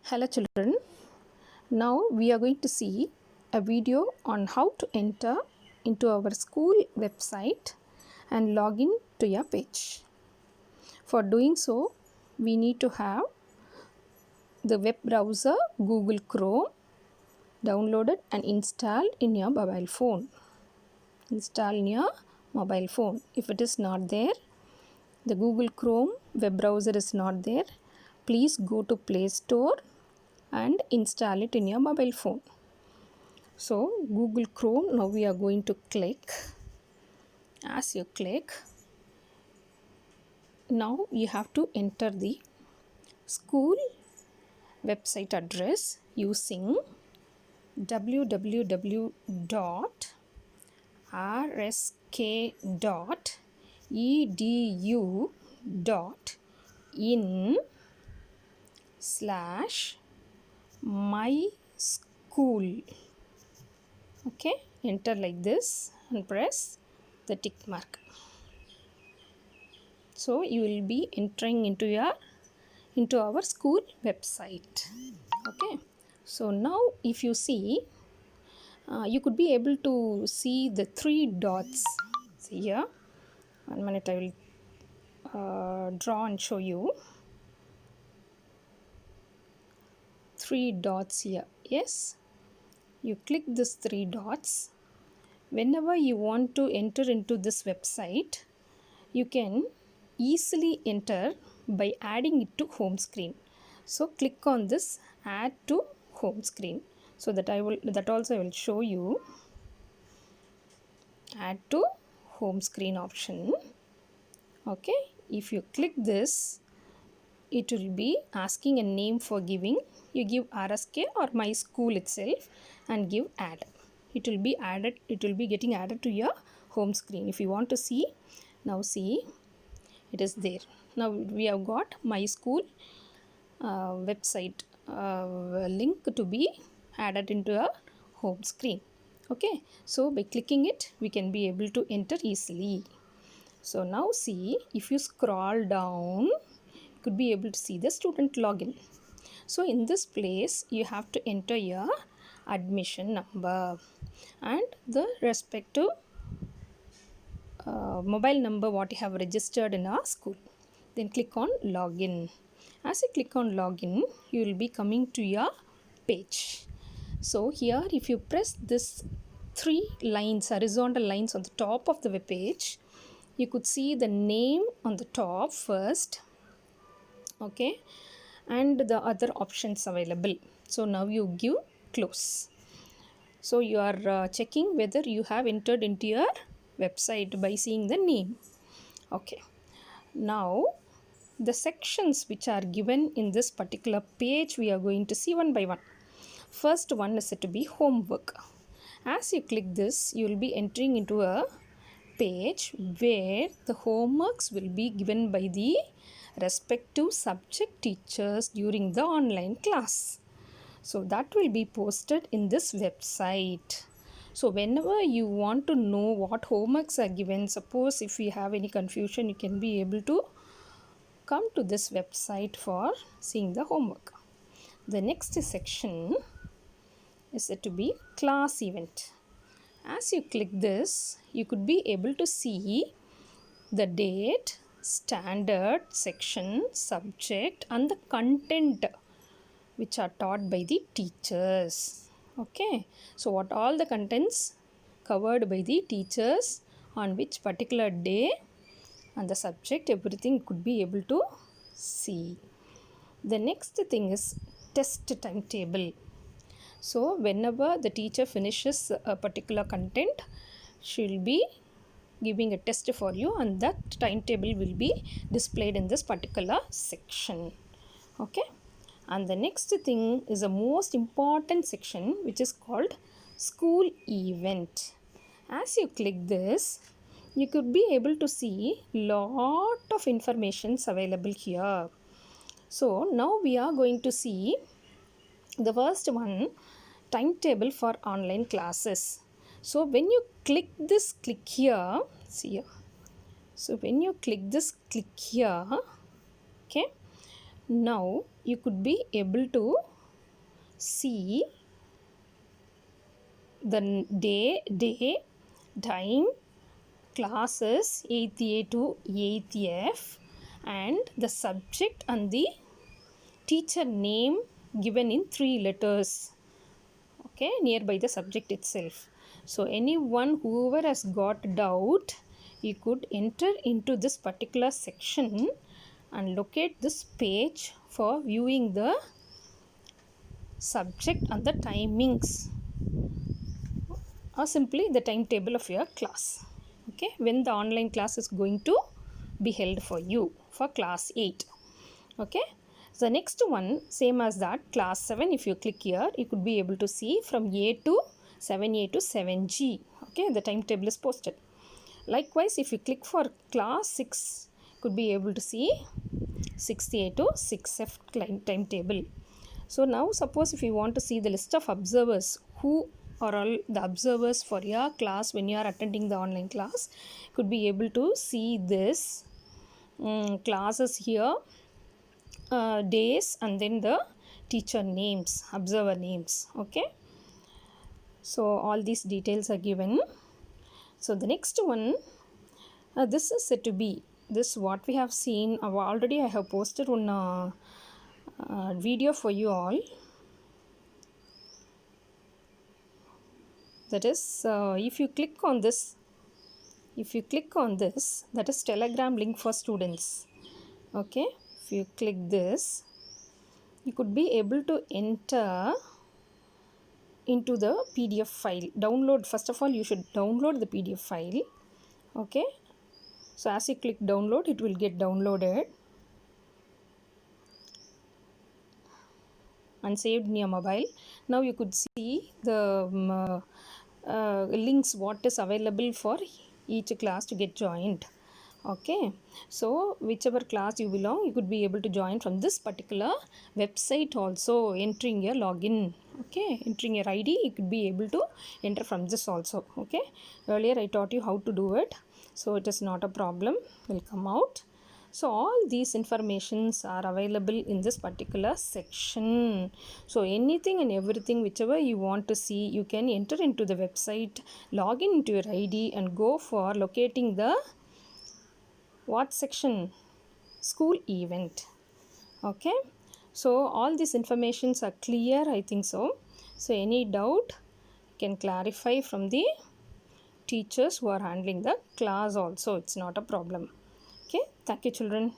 Hello children, now we are going to see a video on how to enter into our school website and log in to your page. For doing so, we need to have the web browser Google Chrome downloaded and installed in your mobile phone. Install in your mobile phone. If it is not there, the Google Chrome web browser is not there, please go to Play Store and install it in your mobile phone. So Google Chrome, now we are going to click. As you click, now you have to enter the school website address using www.rsk.edu/myschool. Okay, enter like this and press the tick mark. So you will be entering into our school website. Okay, so now if you see, you could be able to see the three dots. See here, 1 minute, I will draw and show you. Three dots here. Yes, you click this three dots. Whenever you want to enter into this website, you can easily enter by adding it to home screen. So click on this add to home screen. So that also I will show you. Add to home screen option. Okay, if you click this, it will be asking a name for giving. You give RSK or my school itself and give add. It will be added, it will be getting added to your home screen. If you want to see, now see, it is there. Now we have got my school website link to be added into our home screen. Okay, so by clicking it, we can be able to enter easily. So now see, if you scroll down, you could be able to see the student login. So in this place, you have to enter your admission number and the respective mobile number what you have registered in our school. Then click on login. As you click on login, you will be coming to your page. So here, if you press this three lines, horizontal lines on the top of the web page, you could see the name on the top first. Okay, and the other options available. So now you give close. So you are checking whether you have entered into your website by seeing the name. Okay, now the sections which are given in this particular page, we are going to see one by one. First one is said to be homework. As you click this, you will be entering into a page where the homeworks will be given by the respective subject teachers during the online class. So that will be posted in this website. So whenever you want to know what homeworks are given, suppose if you have any confusion, you can be able to come to this website for seeing the homework. The next section is said to be class event. As you click this, you could be able to see the date, standard, section, subject and the content which are taught by the teachers. Okay, so what all the contents covered by the teachers on which particular day and the subject, everything could be able to see. The next thing is test timetable. So whenever the teacher finishes a particular content, she will be giving a test for you and that timetable will be displayed in this particular section. Okay, and the next thing is a most important section which is called school event. As you click this, you could be able to see lot of informations available here. So now we are going to see the first one, timetable for online classes. So when you click here, see here. So when you click here, okay, now you could be able to see the day, time, classes 8th A to 8th F, and the subject and the teacher name given in 3 letters, okay, nearby the subject itself. So anyone whoever has got doubt, you could enter into this particular section and locate this page for viewing the subject and the timings, or simply the timetable of your class, okay, when the online class is going to be held for you for class 8. Okay, so the next one, same as that, class 7, if you click here, you could be able to see from A to 7A to 7G. Okay, the timetable is posted. Likewise, if you click for class 6, you could be able to see 6A to 6F timetable. So now suppose if you want to see the list of observers, who are all the observers for your class when you are attending the online class, you could be able to see this classes here, days, and then the teacher names, observer names. Okay, so all these details are given. So the next one, this is said to be this what we have seen. Already I have posted one video for you all. That is, if you click on this, that is Telegram link for students. Okay, if you click this, you could be able to enter into the PDF file. Download, first of all you should download the PDF file. Okay, so as you click download, it will get downloaded and saved in your mobile. Now you could see the links what is available for each class to get joined. Okay, so whichever class you belong, you could be able to join from this particular website also, entering your login. Okay, entering your ID, you could be able to enter from this also. Okay, earlier I taught you how to do it, so it is not a problem, will come out. So all these informations are available in this particular section. So anything and everything whichever you want to see, you can enter into the website, log in into your ID and go for locating the what section? School event. Okay, so all these informations are clear, I think so. So any doubt can clarify from the teachers who are handling the class also. It's not a problem. Okay, thank you children.